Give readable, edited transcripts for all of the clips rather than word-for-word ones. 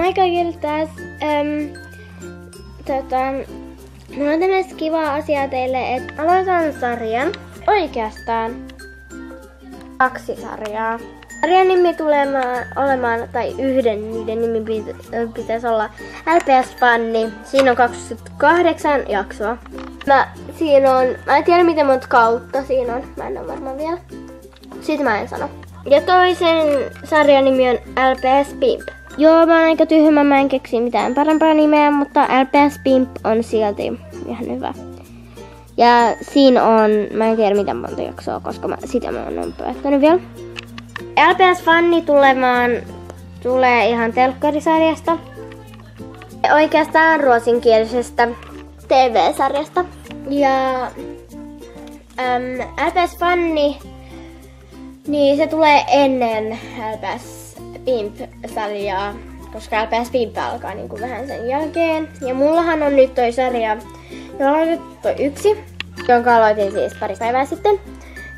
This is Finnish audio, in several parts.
Moi kaikille taas. Mulla on tämmöistä kivaa asiaa teille, että aloitan sarjan. Oikeastaan 2 sarjaa. Sarjan nimi tulee olemaan, tai yhden niiden nimi pitäisi olla LPS-fanni. Siinä on 28 jaksoa. Mä en tiedä miten monta kautta siinä on. Mä en ole varma vielä. Siitä mä en sano. Ja toisen sarjan nimi on LPS Pimp. Joo, mä oon aika tyhmä, mä en keksi mitään parempaa nimeä, mutta LPS Pimp on silti ihan hyvä. Ja siinä on, mä en tiedä miten monta jaksoa, koska sitä mä oon päättänyt vielä. LPS Fanni tulee ihan telkkarisarjasta. Oikeastaan ruotsinkielisestä TV-sarjasta. Ja LPS Fanni, niin se tulee ennen LPS Pimp-sarjaa, koska LPS Pimp alkaa niin kuin vähän sen jälkeen. Ja mullahan on nyt toi sarja 1, jonka aloitin siis pari päivää sitten.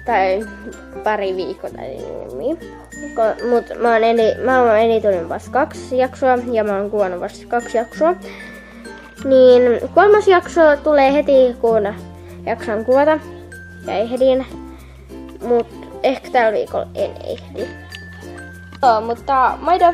Tai pari viikkoa tai niin. Mut mä oon editoinut vasta 2 jaksoa ja mä oon kuvannut vasta 2 jaksoa. Niin 3. jakso tulee heti kun jakson kuvata. Ja ehdin. Mut ehkä tällä viikolla en ehdi. Mutta moido!